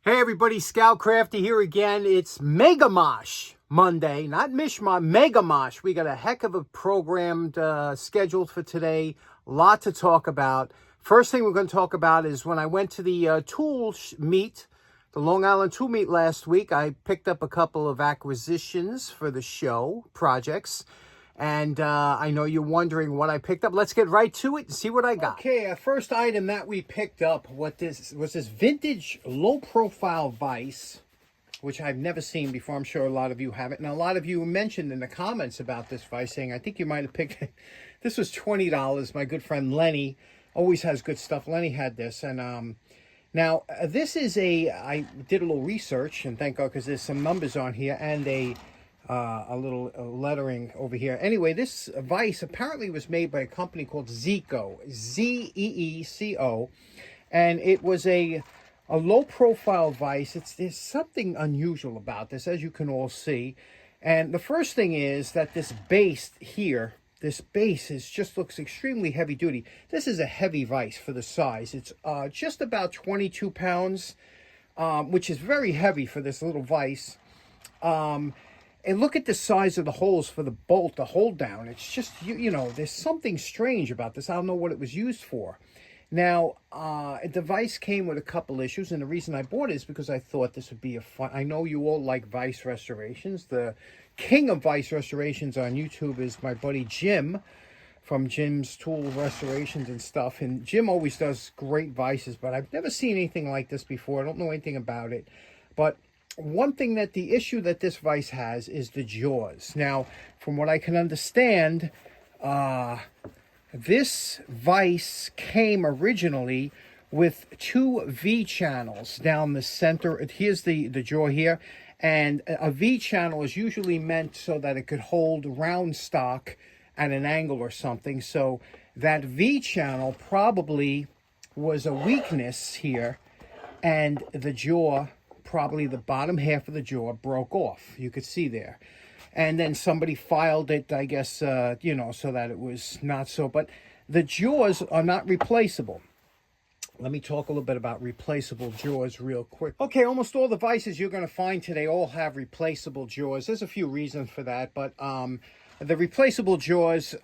Hey everybody, Scout Crafty here again. It's Mega Mosh Monday, not Mishma, Mega Mosh. We got a heck of a programmed scheduled for today. A lot to talk about. First thing we're going to talk about is when I went to the tool meet, the Long Island tool meet last week, I picked up a couple of acquisitions for the show projects. And I know you're wondering what I picked up. Let's get right to it and see what I got. Okay, first item that we picked up was this vintage low-profile vise, which I've never seen before. I'm sure a lot of you haven't. And a lot of you mentioned in the comments about this vise, saying, I think you might have picked it. This was $20. My good friend Lenny always has good stuff. Lenny had this. And now, this is I did a little research, and thank God, because there's some numbers on here, and a little lettering over here. Anyway, this vise apparently was made by a company called Zeeco, Z-E-E-C-O, and it was a low-profile vise. There's something unusual about this, as you can all see. And the first thing is that this base here, this base just looks extremely heavy-duty. This is a heavy vise for the size. It's just about 22 pounds, which is very heavy for this little vise. And look at the size of the holes for the bolt, the hold down. It's just, you know, there's something strange about this. I don't know what it was used for. Now, the vise came with a couple issues, and the reason I bought it is because I thought this would be a fun... I know you all like vise restorations. The king of vise restorations on YouTube is my buddy Jim, from Jim's Tool Restorations and stuff. And Jim always does great vices, but I've never seen anything like this before. I don't know anything about it. But one thing that the issue that this vise has is the jaws. Now, from what I can understand, this vise came originally with two V channels down the center. Here's the jaw here, and a V channel is usually meant so that it could hold round stock at an angle or something. So that V channel probably was a weakness here, and the jaw, probably the bottom half of the jaw, broke off. You could see there. And then somebody filed it, I guess, you know, so that it was not so. But the jaws are not replaceable. Let me talk a little bit about replaceable jaws real quick. Okay, almost all the vices you're going to find today all have replaceable jaws. There's a few reasons for that, but the replaceable jaws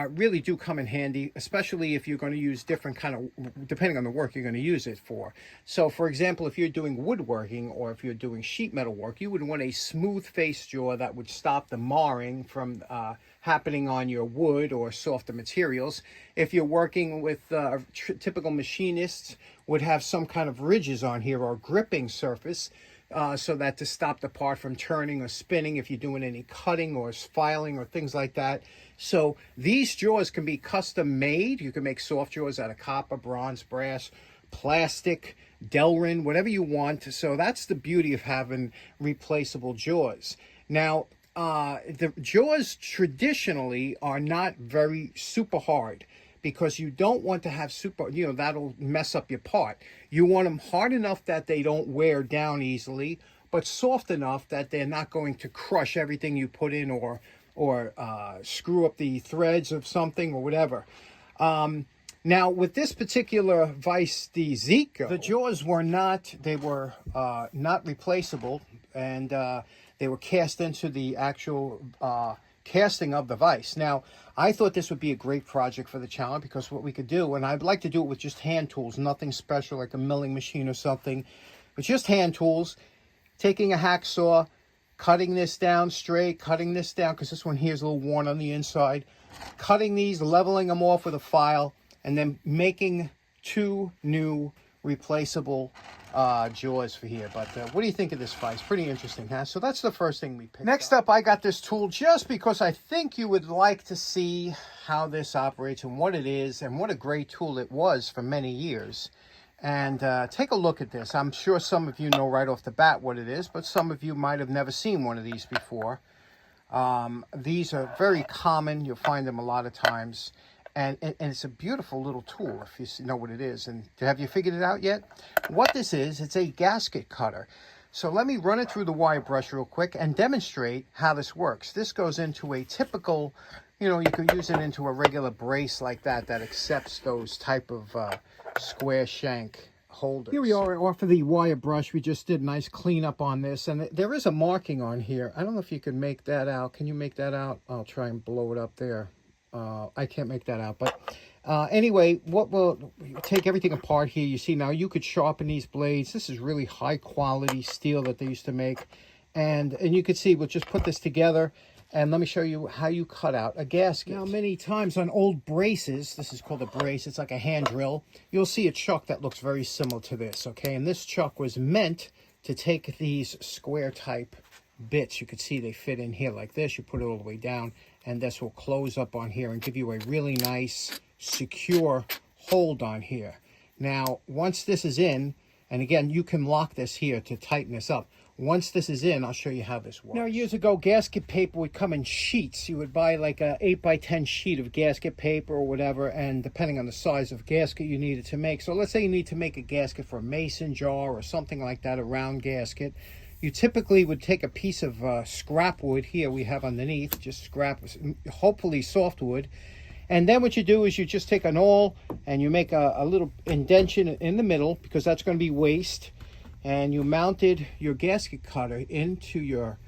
really do come in handy, especially if you're going to use different kind of, depending on the work you're going to use it for. So, for example, if you're doing woodworking or if you're doing sheet metal work, you would want a smooth face jaw that would stop the marring from happening on your wood or softer materials. If you're working with typical machinists, would have some kind of ridges on here or gripping surface, so that to stop the part from turning or spinning if you're doing any cutting or filing or things like that. So these jaws can be custom made. You can make soft jaws out of copper, bronze, brass, plastic, Delrin, whatever you want. So that's the beauty of having replaceable jaws. Now, the jaws traditionally are not very super hard, because you don't want to have super, you know, that'll mess up your part. You want them hard enough that they don't wear down easily, but soft enough that they're not going to crush everything you put in or screw up the threads of something or whatever. Now, with this particular vise, the Zeeco, the jaws were not, they were not replaceable, and they were cast into the actual casting of the vise. Now, I thought this would be a great project for the channel, because what we could do, and I'd like to do it with just hand tools, nothing special like a milling machine or something, but just hand tools, taking a hacksaw, cutting this down straight, cutting this down, because this one here is a little worn on the inside, cutting these, leveling them off with a file, and then making two new replaceable jaws for here. But what do you think of this vise? Pretty interesting, huh? So that's the first thing we picked. Next up, I got this tool just because I think you would like to see how this operates and what it is, and what a great tool it was for many years. And take a look at this. I'm sure some of you know right off the bat what it is, but some of you might have never seen one of these before. These are very common. You'll find them a lot of times. And it's a beautiful little tool if you know what it is. And have you figured it out yet? What this is, it's a gasket cutter. So let me run it through the wire brush real quick and demonstrate how this works. This goes into a typical, you know, you could use it into a regular brace like that, that accepts those type of square shank holders. Here we are off of the wire brush. We just did a nice cleanup on this, and there is a marking on here. I don't know if you can make that out. Can you make that out? I'll try and blow it up there. I can't make that out, but anyway, we'll take everything apart here. You see now you could sharpen these blades. This is really high quality steel that they used to make, and you can see we'll just put this together. And let me show you how you cut out a gasket. Now, many times on old braces, this is called a brace, it's like a hand drill, you'll see a chuck that looks very similar to this, okay? And this chuck was meant to take these square type bits. You could see they fit in here like this. You put it all the way down, and this will close up on here and give you a really nice, secure hold on here. Now, once this is in, and again, you can lock this here to tighten this up. Once this is in, I'll show you how this works. Now, years ago, gasket paper would come in sheets. You would buy like a 8x10 sheet of gasket paper or whatever, and depending on the size of gasket you needed to make. So let's say you need to make a gasket for a mason jar or something like that, a round gasket. You typically would take a piece of scrap wood here we have underneath, just scrap, hopefully softwood. And then what you do is you just take an awl and you make a little indentation in the middle, because that's going to be waste. And you mounted your gasket cutter into your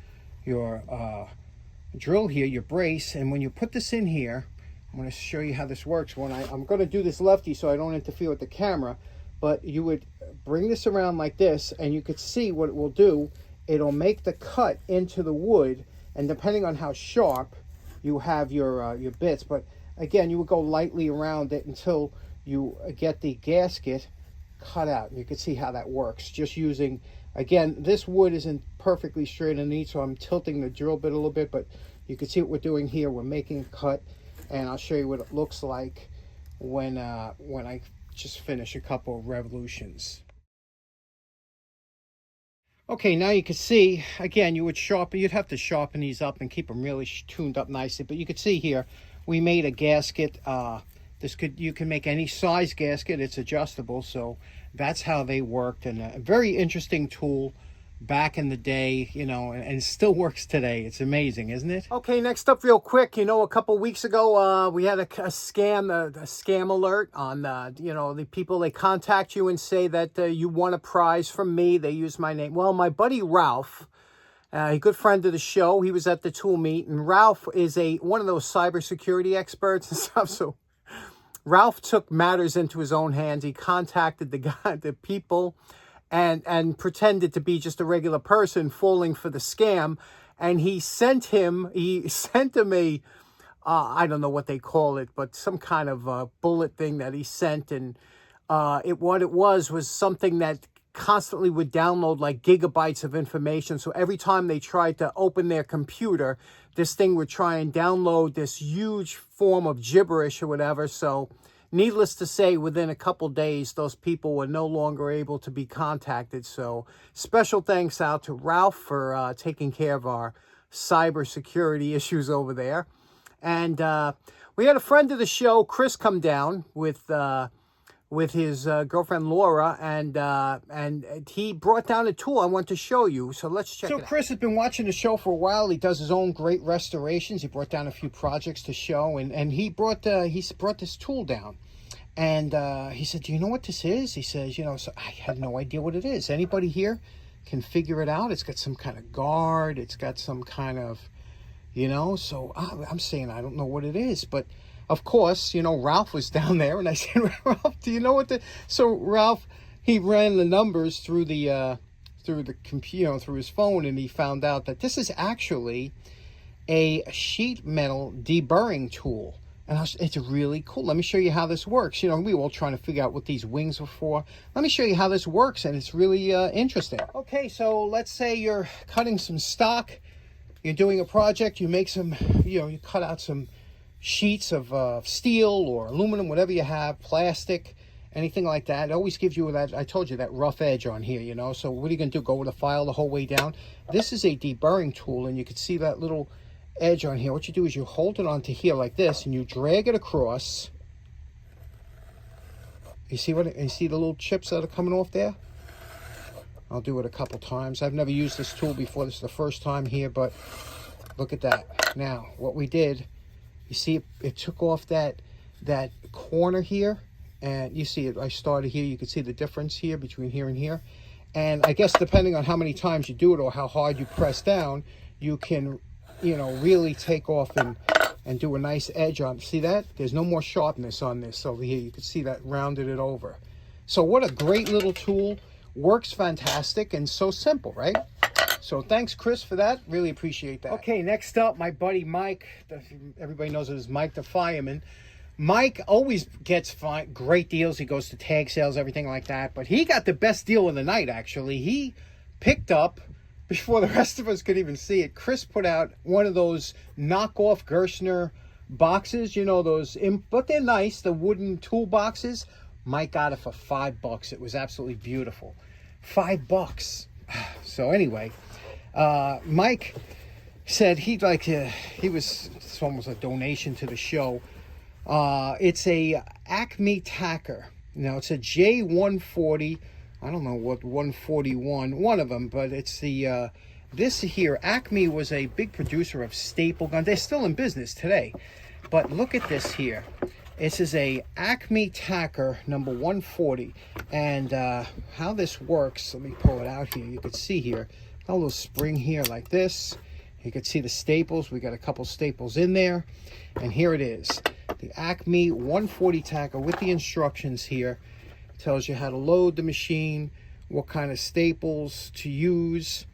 drill here, your brace. And when you put this in here, I'm going to show you how this works. I'm going to do this lefty so I don't interfere with the camera, but you would bring this around like this, and you could see what it will do. It'll make the cut into the wood, and depending on how sharp you have your bits, but again, you would go lightly around it until you get the gasket cut out. You can see how that works just using, again, this wood isn't perfectly straight and neat, so I'm tilting the drill bit a little bit, but you can see what we're doing here. We're making a cut, and I'll show you what it looks like when I just finish a couple of revolutions. Okay, now you can see, again, you'd have to sharpen these up and keep them really tuned up nicely, but you can see here we made a gasket. You can make any size gasket. It's adjustable, so that's how they worked. And a very interesting tool back in the day, you know, and still works today. It's amazing, isn't it? Okay, next up real quick, you know, a couple weeks ago, we had a scam alert on, you know, the people, they contact you and say that you won a prize from me. They use my name. Well, my buddy Ralph, a good friend of the show, he was at the tool meet, and Ralph is one of those cybersecurity experts and stuff, so Ralph took matters into his own hands. He contacted the people, and pretended to be just a regular person falling for the scam. And he sent him a, I don't know what they call it, but some kind of bullet thing that he sent. And what it was something that constantly would download like gigabytes of information. So every time they tried to open their computer, this thing would try and download this huge form of gibberish or whatever. So needless to say, within a couple days, those people were no longer able to be contacted. So special thanks out to Ralph for taking care of our cybersecurity issues over there. And we had a friend of the show, Chris, come down with his girlfriend Laura, and he brought down a tool I want to show you. So let's check it out. So Chris has been watching the show for a while. He does his own great restorations. He brought down a few projects to show, and he brought this tool down. And he said, "Do you know what this is?" He says, "You know," so I had no idea what it is. Anybody here can figure it out? It's got some kind of guard. It's got some kind of, you know. So I'm saying I don't know what it is, but of course, you know, Ralph was down there, and I said, "Ralph, do you know what the?" So Ralph, he ran the numbers through the computer, through his phone, and he found out that this is actually a sheet metal deburring tool. And it's really cool. Let me show you how this works. You know, we were all trying to figure out what these wings were for. Let me show you how this works, and it's really interesting. Okay, so let's say you're cutting some stock. You're doing a project. You make some, you cut out some sheets of steel or aluminum, whatever you have, plastic, anything like that. It always gives you that, I told you, that rough edge on here, you know. So what are you going to do? Go with a file the whole way down? This is a deburring tool, and you can see that little edge on here. What you do is you hold it onto here like this, and you drag it across. You see the little chips that are coming off there? I'll do it a couple times. I've never used this tool before. This is the first time here, but look at that. Now, what we did, you see it took off that corner here, And you see it, I started here. You can see the difference here between here and here. And I guess depending on how many times you do it or how hard you press down, you can, you know, really take off and do a nice edge on. See that? There's no more sharpness on this over here. You can see that rounded it over. So what a great little tool. Works fantastic and so simple, right? So thanks, Chris, for that. Really appreciate that. Okay, next up, my buddy Mike. Everybody knows it as Mike the Fireman. Mike always gets great deals. He goes to tag sales, everything like that. But he got the best deal of the night, actually. He picked up, before the rest of us could even see it, Chris put out one of those knockoff Gershner boxes. You know, those, but they're nice, the wooden tool boxes. Mike got it for $5. It was absolutely beautiful. $5. So anyway, Mike said he'd like to, it's almost a donation to the show. It's a Acme Tacker. Now it's a J140. I don't know what 141, one of them, but it's the this here. Acme was a big producer of staple guns. They're still in business today, but look at this here. This is a Acme Tacker number 140, and how this works. Let me pull it out here. You can see here a little spring here like this. You can see the staples. We got a couple staples in there, and here it is. The Acme 140 Tacker with the instructions here. It tells you how to load the machine, what kind of staples to use,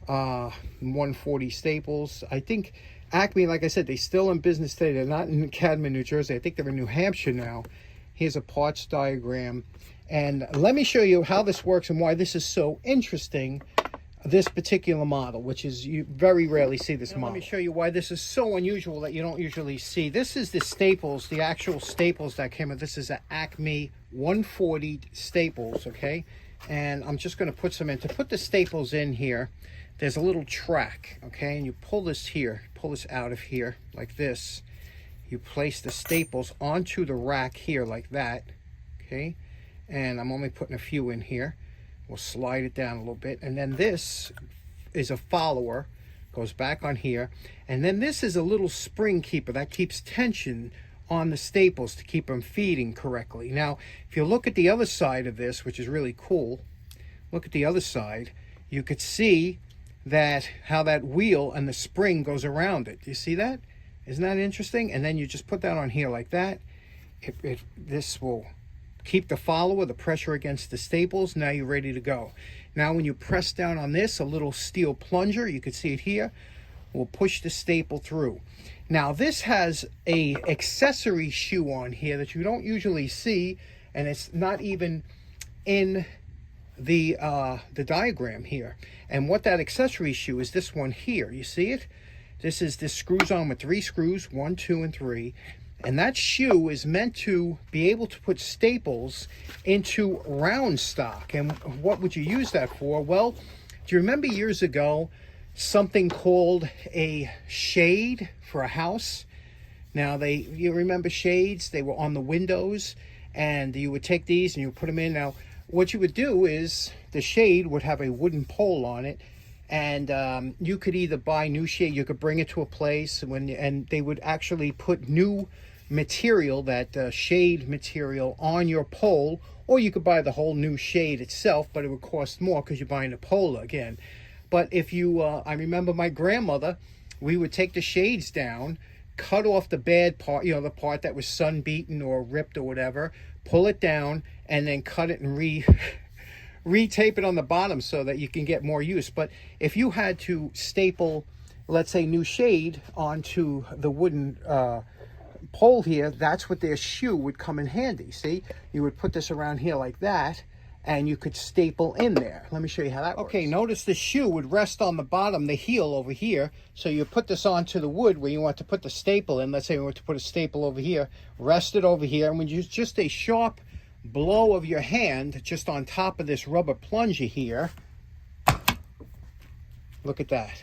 140 staples. I think Acme, like I said, they're still in business today. They're not in Cadman, New Jersey. I think they're in New Hampshire now. Here's a parts diagram. And let me show you how this works and why this is so interesting, this particular model, which is, you very rarely see this model. Let me show you why this is so unusual that you don't usually see. This is the staples, the actual staples that came with. This is an Acme 140 staples, okay? And I'm just going to put some in. To put the staples in here, there's a little track, okay? And you pull this here, pull this out of here like this. You place the staples onto the rack here like that, okay? And I'm only putting a few in here. We'll slide it down a little bit. And then this is a follower, goes back on here. And then this is a little spring keeper that keeps tension on the staples to keep them feeding correctly. Now, if you look at the other side of this, which is really cool, look at the other side, you could see that how that wheel and the spring goes around it. Do you see that? Isn't that interesting? And then you just put that on here like that. This will keep the follower, the pressure against the staples. Now you're ready to go. Now when you press down on this, a little steel plunger, you can see it here, will push the staple through. Now this has a accessory shoe on here that you don't usually see, and it's not even in the diagram here. And what that accessory shoe is, this one here. You see it? This screws on with 3 screws, 1, 2, and 3. And that shoe is meant to be able to put staples into round stock. And what would you use that for? Well, do you remember years ago something called a shade for a house? Now, you remember shades? They were on the windows, and you would take these and you would put them in. Now, what you would do is the shade would have a wooden pole on it, and you could either buy new shade, you could bring it to a place, and they would actually put new material, that shade material, on your pole, or you could buy the whole new shade itself, but it would cost more because you're buying a pole again. But if you, I remember my grandmother, we would take the shades down, cut off the bad part, you know, the part that was sun-beaten or ripped or whatever, pull it down, and then cut it and re-tape it on the bottom so that you can get more use. But if you had to staple, let's say, new shade onto the wooden pole here, that's what their shoe would come in handy. See, you would put this around here like that, and you could staple in there. Let me show you how that works. Okay, notice the shoe would rest on the bottom, the heel over here. So you put this onto the wood where you want to put the staple in. Let's say we want to put a staple over here, rest it over here, and when you use just a sharp blow of your hand just on top of this rubber plunger here, look at that,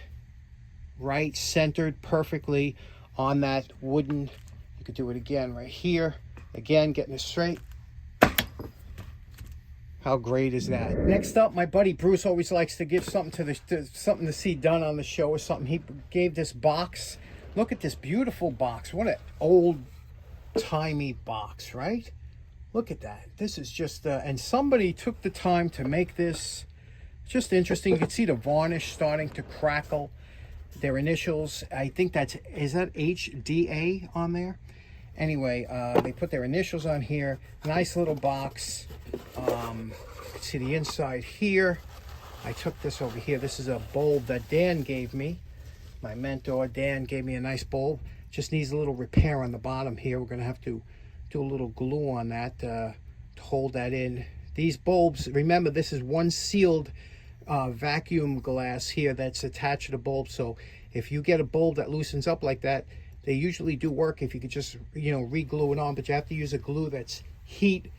right centered perfectly on that wooden. You could do it again right here, again getting it straight. How great is that? Next up, my buddy Bruce always likes to give something something to see done on the show or something. He gave this box. Look at this beautiful box. What an old timey box, right? Look at that. This is just, and somebody took the time to make this. Just interesting. You can see the varnish starting to crackle. Their initials, I think is that HDA on there? Anyway, they put their initials on here. Nice little box. You can see the inside here. I took this over here. This is a bulb that Dan gave me. My mentor, Dan, gave me a nice bulb. Just needs a little repair on the bottom here. We're going to have to do a little glue on that to hold that in. These bulbs, remember, this is one sealed vacuum glass here that's attached to the bulb. So if you get a bulb that loosens up like that, they usually do work if you could just, you know, re-glue it on. But you have to use a glue that's heat,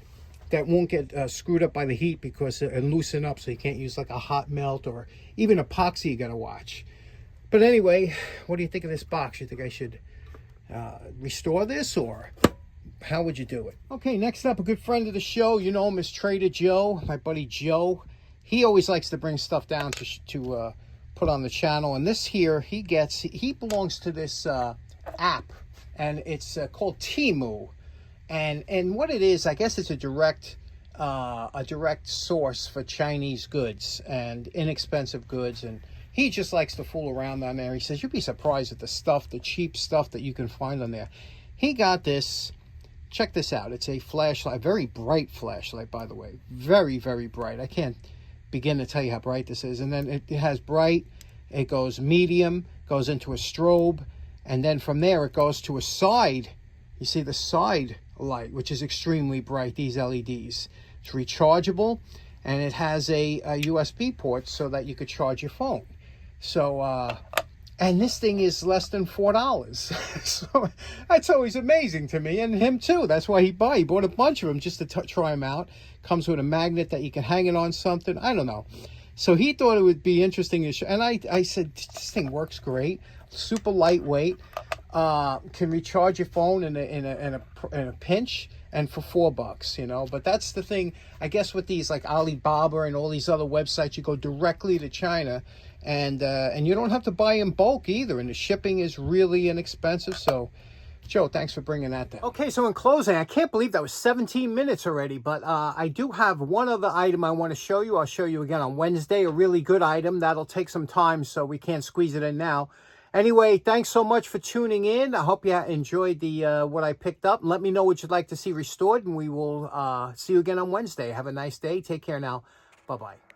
that won't get screwed up by the heat, because it loosen up. So you can't use like a hot melt or even epoxy. You got to watch. But anyway, what do you think of this box? You think I should restore this, or how would you do it? Okay, next up, a good friend of the show. You know him as Trader Joe, my buddy Joe. He always likes to bring stuff down to put on the channel. And this here, he belongs to this app, and it's called Temu. And what it is, I guess it's a direct source for Chinese goods and inexpensive goods. And he just likes to fool around on there. He says, you'd be surprised at the cheap stuff that you can find on there. He got this. Check this out. It's a flashlight, very bright flashlight, by the way. Very, very bright. I can't begin to tell you how bright this is. And then it has bright, it goes medium, goes into a strobe, and then from there it goes to a side. You see the side light, which is extremely bright, these LEDs. It's rechargeable, and it has a USB port so that you could charge your phone. So, and this thing is less than $4. So that's always amazing to me, and him too. That's why he bought a bunch of them just to try them out. Comes with a magnet that you can hang it on something. I don't know. So he thought it would be interesting to show. And I said, this thing works great. Super lightweight. Can recharge your phone in a pinch, and for $4, you know. But that's the thing, I guess, with these like Alibaba and all these other websites, you go directly to China, and you don't have to buy in bulk either, and the shipping is really inexpensive. So Joe, thanks for bringing that down. Okay, so in closing, I can't believe that was 17 minutes already, but I do have one other item I want to show you. I'll show you again on Wednesday, a really good item. That'll take some time, so we can't squeeze it in now. Anyway, thanks so much for tuning in. I hope you enjoyed the what I picked up. Let me know what you'd like to see restored, and we will see you again on Wednesday. Have a nice day. Take care now. Bye-bye.